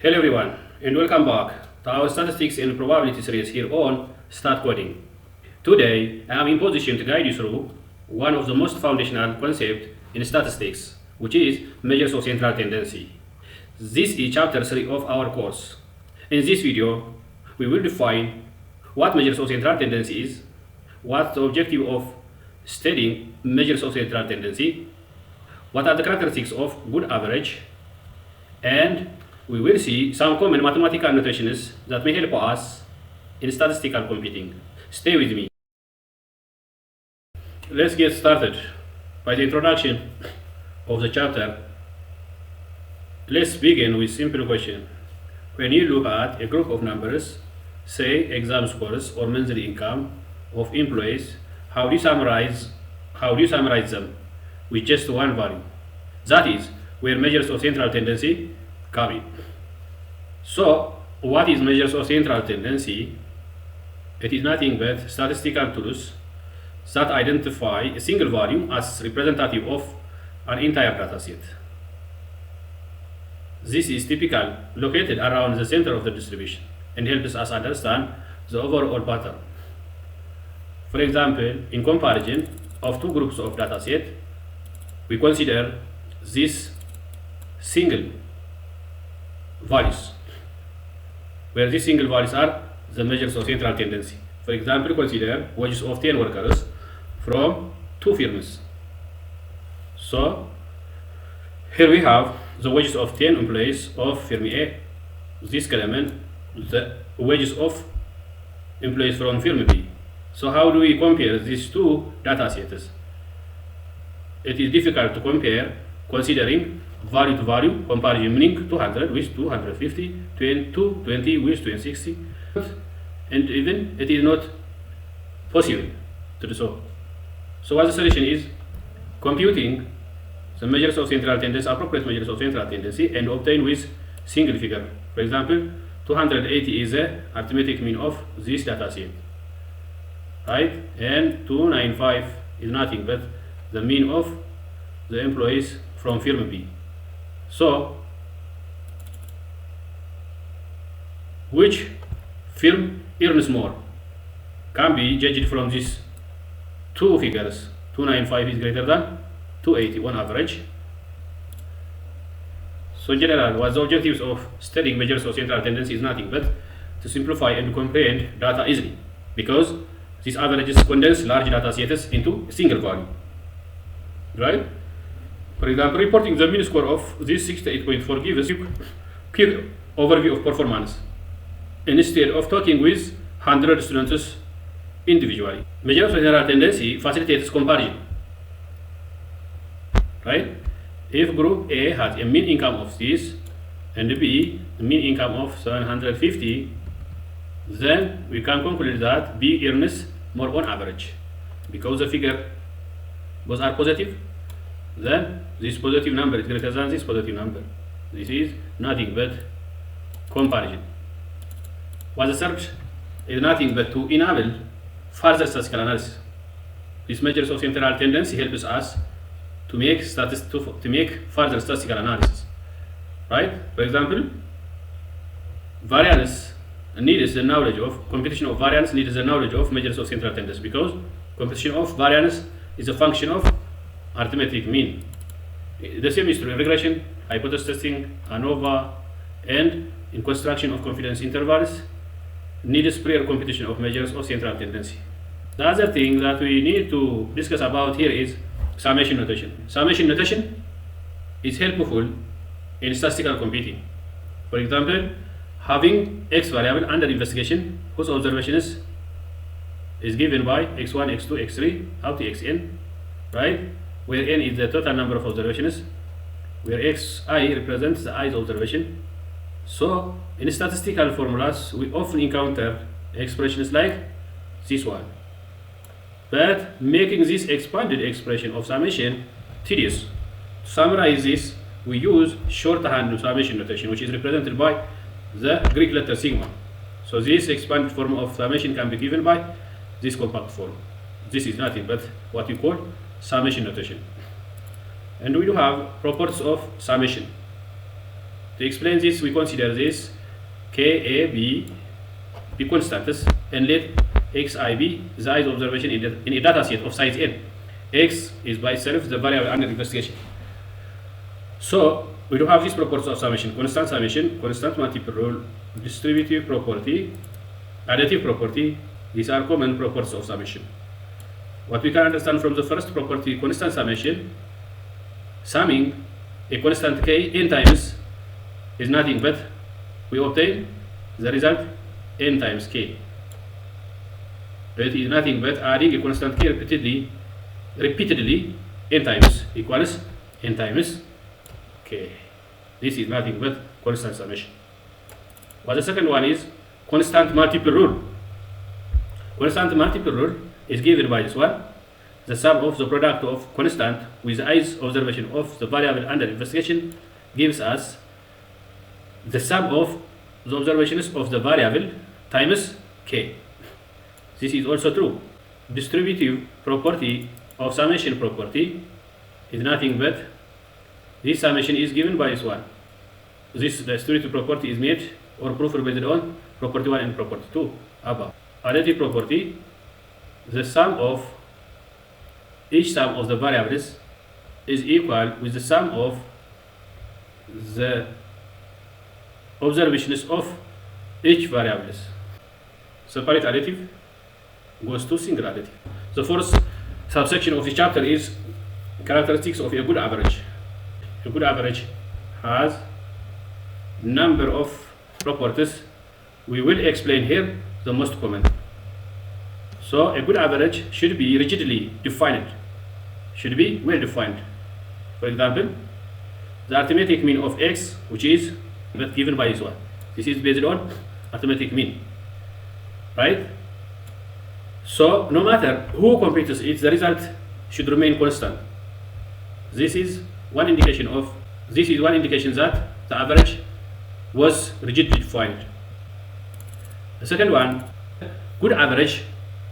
Hello everyone and welcome back to our statistics and probability series here on Statcoding. Today I am in position to guide you through one of the most foundational concepts in statistics, which is measures of central tendency. This is chapter 3 of our course. In this video, we will define what measures of central tendency is, what's the objective of studying measures of central tendency, what are the characteristics of good average, and we will see some common mathematical notations that may help us in statistical computing. Stay with me. Let's get started by the introduction of the chapter. Let's begin with simple question. When you look at a group of numbers, say exam scores or monthly income of employees, how do you summarize them with just one value? That is where measures of central tendency come in. So, what is measures of central tendency? It is nothing but statistical tools that identify a single value as representative of an entire data set. This is typically located around the center of the distribution and helps us understand the overall pattern. For example, in comparison of two groups of data set, we consider these single values, where these single values are the measures of central tendency. For example, consider wages of 10 workers from two firms. So, here we have the wages of 10 employees of firm A. This column, the wages of employees from firm B. So, how do we compare these two data sets? It is difficult to compare considering value to value comparison, meaning 200 with 250, 220 with 260, and even it is not possible to do so. So what the solution is computing the measures of central tendency, appropriate measures of central tendency, and obtain with single figure. For example, 280 is the arithmetic mean of this data set, right? And 295 is nothing but the mean of the employees from firm B. So, which firm earns more can be judged from these two figures. 295 is greater than 280 on average. So, in general, what the objectives of studying measures of central tendency is nothing but to simplify and comprehend data easily, because these averages condense large data sets into a single value, right? For example, reporting the mean score of this 68.4 gives you quick overview of performance instead of talking with 100 students individually. Measures of general tendency facilitates comparison, right? If group A has a mean income of this and B the mean income of 750, then we can conclude that B earns more on average, because the figure both are positive. Then this positive number is greater than this positive number. This is nothing but comparison. What the search is nothing but to enable further statistical analysis. These measures of central tendency helps us to make further statistical analysis, right? For example, variance needs the knowledge of computation of variance needs the knowledge of measures of central tendency, because computation of variance is a function of arithmetic mean. The same is true in regression, hypothesis testing, ANOVA, and in construction of confidence intervals needs prior computation of measures of central tendency. The other thing that we need to discuss about here is summation notation. Summation notation is helpful in statistical computing. For example, having x variable under investigation whose observations is given by x1, x2, x3 up to xn, right? Where n is the total number of observations, where xi represents the i's observation. So, in statistical formulas, we often encounter expressions like this one. But making this expanded expression of summation tedious. To summarize this, we use shorthand summation notation, which is represented by the Greek letter sigma. So, this expanded form of summation can be given by this compact form. This is nothing but what we call summation notation. And we do have properties of summation. To explain this, we consider this K, A, B be constants, and let xi be the size observation in a data set of size n. X is by itself the variable under investigation. So we do have these properties of summation: constant multiple rule, distributive property, additive property. These are common properties of summation. What we can understand from the first property, constant summation, summing a constant k n times is nothing but we obtain the result n times k. It is nothing but adding a constant k repeatedly n times equals n times k. This is nothing but constant summation. But the second one is constant multiple rule. Constant multiple rule is given by this one: the sum of the product of constant with the i's observation of the variable under investigation gives us the sum of the observations of the variable times k. This is also true. Distributive property of summation property is nothing but this summation is given by this one. This distributive property is made or proved based on property 1 and property 2 above. Additive property, the sum of each sum of the variables is equal with the sum of the observations of each variables. Separate additive goes to single additive. The first subsection of the chapter is characteristics of a good average. A good average has number of properties. We will explain here the most common. So a good average should be rigidly defined, should be well defined. For example, the arithmetic mean of x, which is given by this one. This is based on arithmetic mean, right? So no matter who computes it, the result should remain constant. This is one indication that the average was rigidly defined. The second one, good average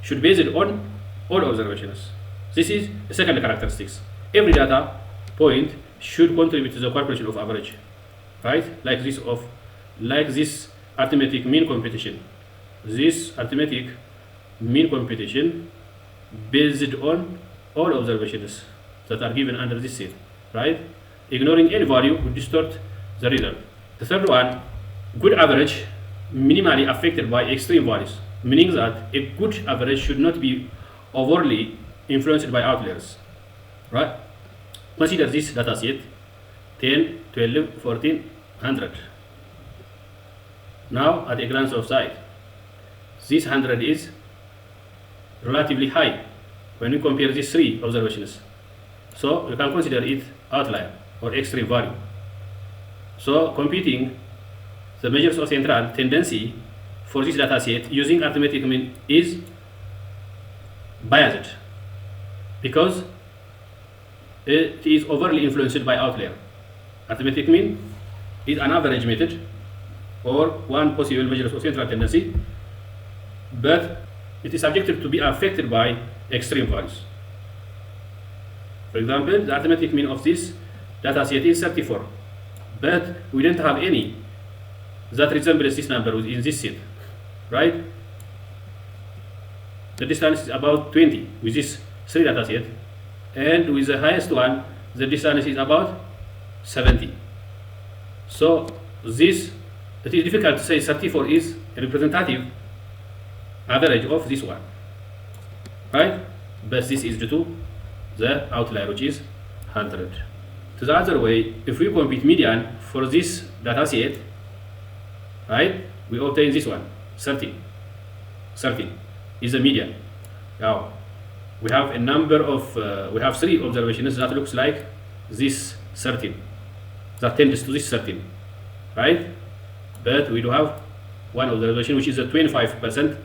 should be based on all observations. This is the second characteristics. Every data point should contribute to the calculation of average, right? Like this arithmetic mean computation. This arithmetic mean computation based on all observations that are given under this set, right? Ignoring any value would distort the result. The third one, good average minimally affected by extreme values, meaning that a good average should not be overly influenced by outliers, right? Consider this data set 10, 12, 14, 100. Now at a glance of sight, this 100 is relatively high when we compare these three observations. So you can consider it outlier or extreme value. So computing the measures of central tendency for this data set using arithmetic mean is biased because it is overly influenced by outlier. Arithmetic mean is an average method or one possible measure of central tendency, but it is subjected to be affected by extreme values. For example, the arithmetic mean of this data set is 34, but we don't have any that resembles this number in this set, right? The distance is about 20 with this 3 data set, and with the highest one, the distance is about 70. So it is difficult to say 34 is a representative average of this one, right? But this is due to the outlier, which is 100. To the other way, if we compute median for this data set, right, we obtain this one, 13. 13 is the median. Now we have a number of we have 3 observations that looks like this 13, that tends to this 13, right? But we do have one observation, which is a 25%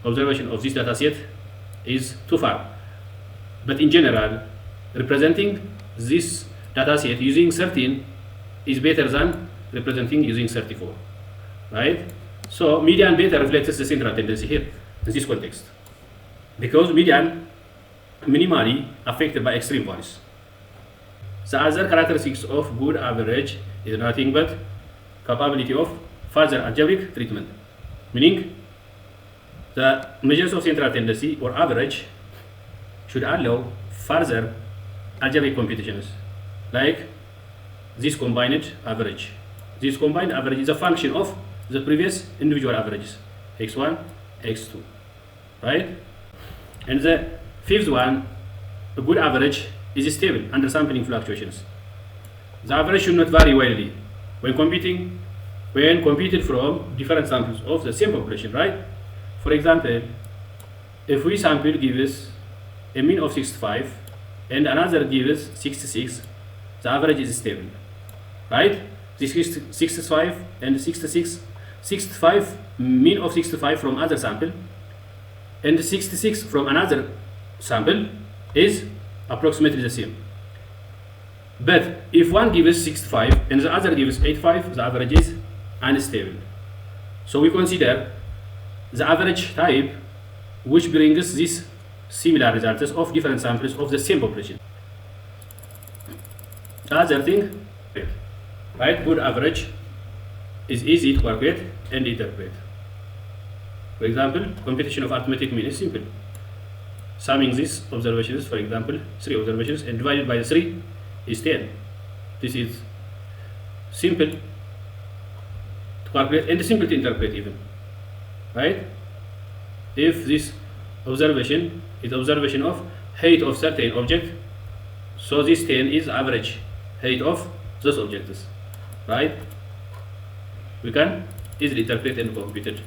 observation of this data set is too far. But in general, representing this data set using 13 is better than representing using 34, right? So median better reflects the central tendency here in this context, because median minimally affected by extreme values. The other characteristics of good average is nothing but capability of further algebraic treatment, meaning the measures of central tendency or average should allow further algebraic computations, like this combined average. This combined average is a function of the previous individual averages, x1, x2, right? And the fifth one, a good average is stable under sampling fluctuations. The average should not vary widely when computed from different samples of the same population, right? For example, if we sample gives a mean of 65 and another gives 66, the average is stable, right? This is 65 and 66, 65 mean of 65 from other sample and 66 from another sample is approximately the same. But if one gives 65 and the other gives 85, the average is unstable. So we consider the average type which brings these similar results of different samples of the same population. The other thing, right? Good average is easy to calculate and interpret. For example, computation of arithmetic mean is simple. Summing these observations, for example, 3 observations and divided by 3 is 10. This is simple to calculate and simple to interpret even, right? If this observation is observation of height of certain object, so this 10 is average height of those objects, right? We can easily interpret and compute it.